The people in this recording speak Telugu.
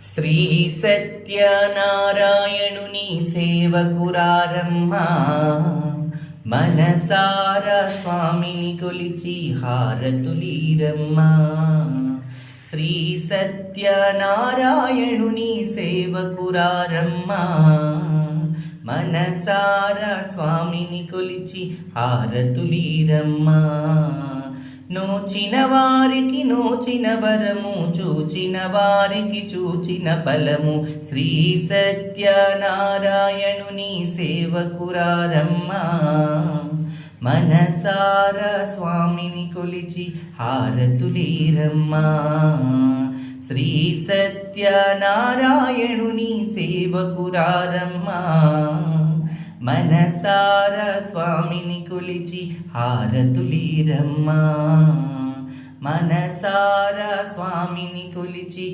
శ్రీ సత్యనారాయణుని సేవకురారమ్మా, మనసార స్వామిని కొలిచి హారతులీరమ్మా. శ్రీ సత్యనారాయణుని సేవకురారమ్మా, మనసార స్వామిని కొలిచి హారతులీరమ్మా. నోచిన వారికి నోచిన వరము, చూచిన వారికి చూచిన ఫలము. శ్రీ సత్యనారాయణుని సేవకురారమ్మా, మనసార స్వామిని కొలిచి హారతులీరమ్మా. శ్రీ సత్యనారాయణుని సేవకురారమ్మా, మనసార స్వామిని కొలిచి హారతులీరమ్మా. మనసార స్వామిని కొలిచి